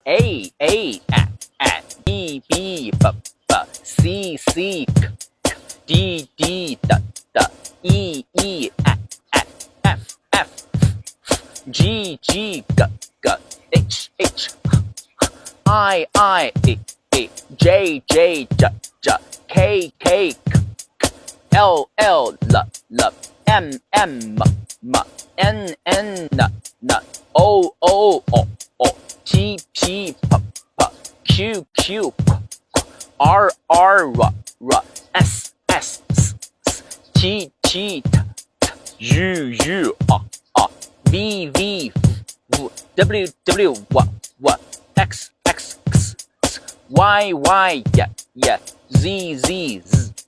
A A B B C C D D E F G H I J K L M N O P Q R S T U V W X Y Z